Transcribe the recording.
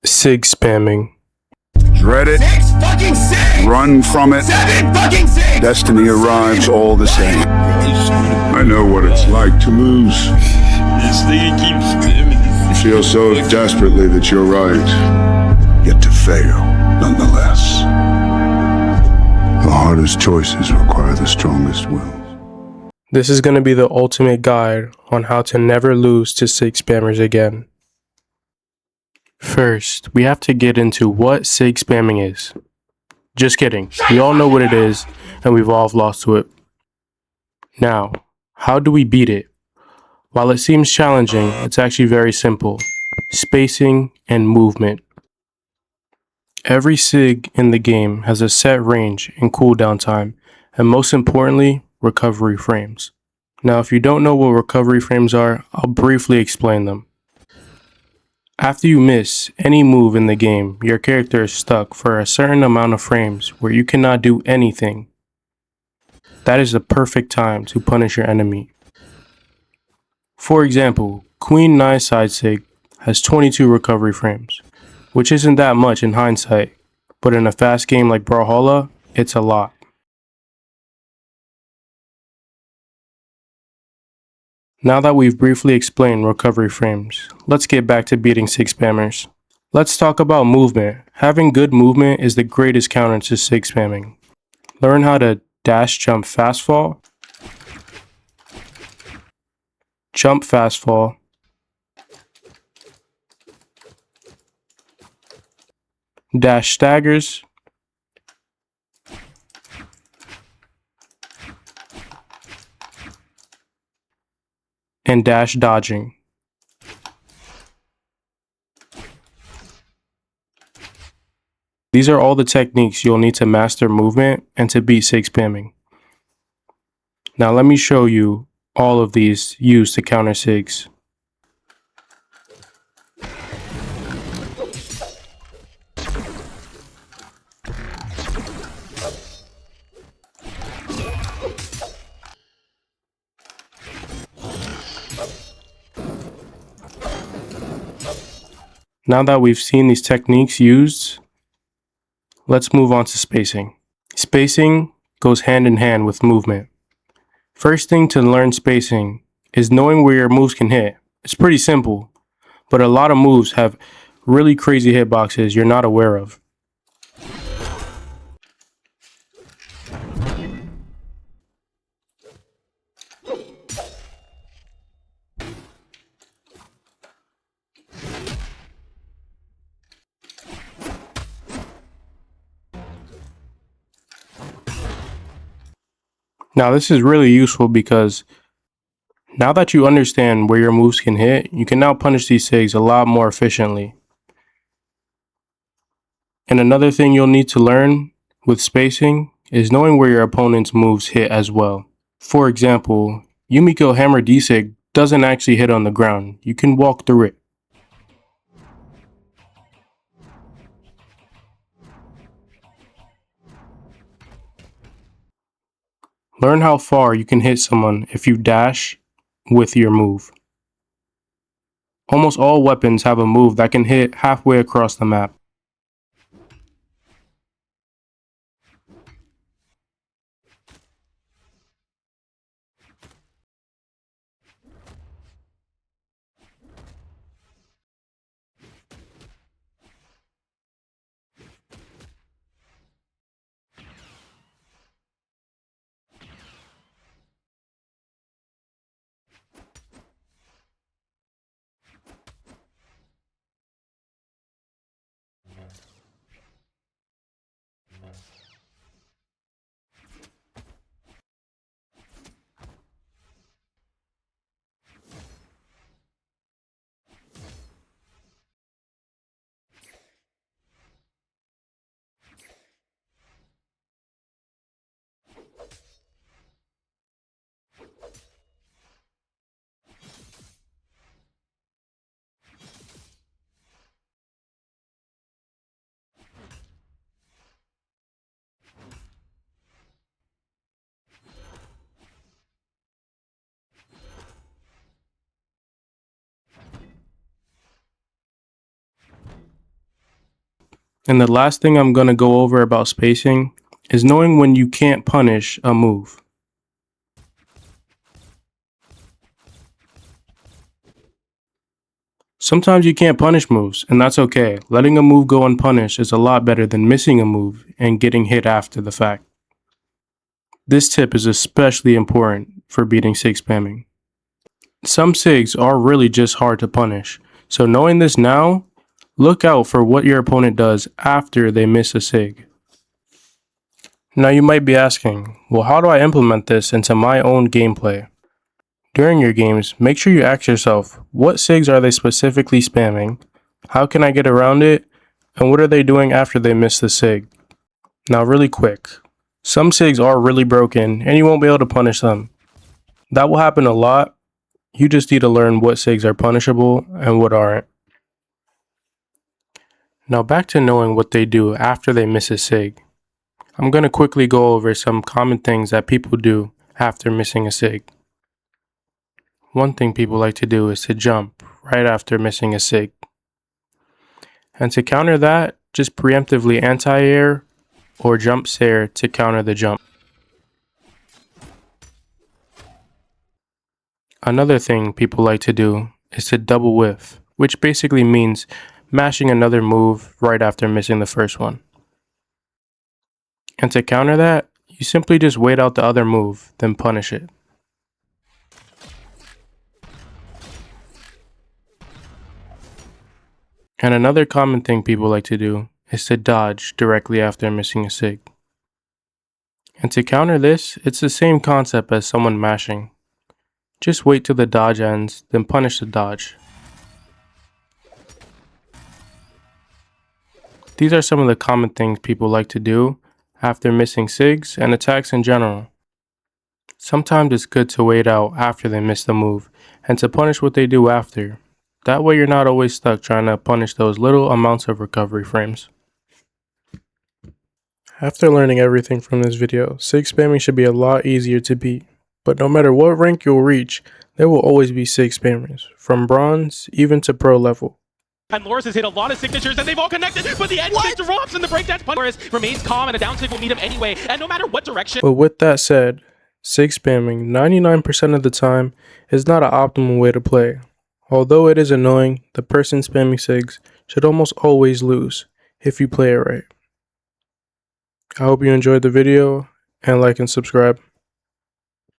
Sig spamming. Dread it, Six fucking six! run from it. Seven fucking six! Destiny arrives all the same. I know what it's like to lose. This nigga keeps spamming this. You feel so desperately that you're right, yet to fail nonetheless. The hardest choices require the strongest wills. This is going to be the ultimate guide on how to never lose to Sig spammers again. First, we have to get into what Sig spamming is. Just kidding, we all know what it is and we've all lost to it. Now, how do we beat it? While it seems challenging, it's actually very simple. Spacing and movement. Every Sig in the game has a set range and cooldown time, and most importantly, recovery frames. Now, if you don't know what recovery frames are, I'll briefly explain them. After you miss any move in the game, your character is stuck for a certain amount of frames where you cannot do anything. That is the perfect time to punish your enemy. For example, Queen Nai side Sig has 22 recovery frames, which isn't that much in hindsight, but in a fast game like Brawlhalla, it's a lot. Now that we've briefly explained recovery frames, let's get back to beating Sig spammers. Let's talk about movement. Having good movement is the greatest counter to Sig spamming. Learn how to dash, jump, fast fall, jump, fast fall, dash staggers, and dash dodging. These are all the techniques you'll need to master movement and to beat Sig spamming. Now let me show you all of these used to counter Sigs. Now that we've seen these techniques used, let's move on to spacing. Spacing goes hand in hand with movement. First thing to learn spacing is knowing where your moves can hit. It's pretty simple, but a lot of moves have really crazy hitboxes you're not aware of. Now this is really useful because now that you understand where your moves can hit, you can now punish these Sigs a lot more efficiently. And another thing you'll need to learn with spacing is knowing where your opponent's moves hit as well. For example, Yumiko Hammer D-Sig doesn't actually hit on the ground, you can walk through it. Learn how far you can hit someone if you dash with your move. Almost all weapons have a move that can hit halfway across the map. And the last thing I'm going to go over about spacing is knowing when you can't punish a move. Sometimes you can't punish moves, and that's okay. Letting a move go unpunished is a lot better than missing a move and getting hit after the fact. This tip is especially important for beating SIG spamming. Some SIGs are really just hard to punish, so knowing this now, look out for what your opponent does after they miss a SIG. Now you might be asking, well, how do I implement this into my own gameplay? During your games, make sure you ask yourself, what SIGs are they specifically spamming? How can I get around it? And what are they doing after they miss the SIG? Now really quick, some SIGs are really broken and you won't be able to punish them. That will happen a lot. You just need to learn what SIGs are punishable and what aren't. Now back to knowing what they do after they miss a SIG. I'm going to quickly go over some common things that people do after missing a SIG. One thing people like to do is to jump right after missing a SIG. And to counter that, just preemptively anti-air or jump SAIR to counter the jump. Another thing people like to do is to double whiff, which basically means mashing another move right after missing the first one. And to counter that, you simply just wait out the other move, then punish it. And another common thing people like to do is to dodge directly after missing a SIG. And to counter this, it's the same concept as someone mashing. Just wait till the dodge ends, then punish the dodge. These are some of the common things people like to do after missing SIGs and attacks in general. Sometimes it's good to wait out after they miss the move and to punish what they do after. That way you're not always stuck trying to punish those little amounts of recovery frames. After learning everything from this video, SIG spamming should be a lot easier to beat. But no matter what rank you'll reach, there will always be SIG spammers, from bronze even to pro level. And Loris has hit a lot of signatures and they've all connected, but the end state drops and the breakdance punch. Loris remains calm and a down sig will meet him anyway, and no matter what direction. But with that said, SIG spamming 99% of the time is not an optimal way to play. Although it is annoying, the person spamming SIGs should almost always lose if you play it right. I hope you enjoyed the video and like and subscribe.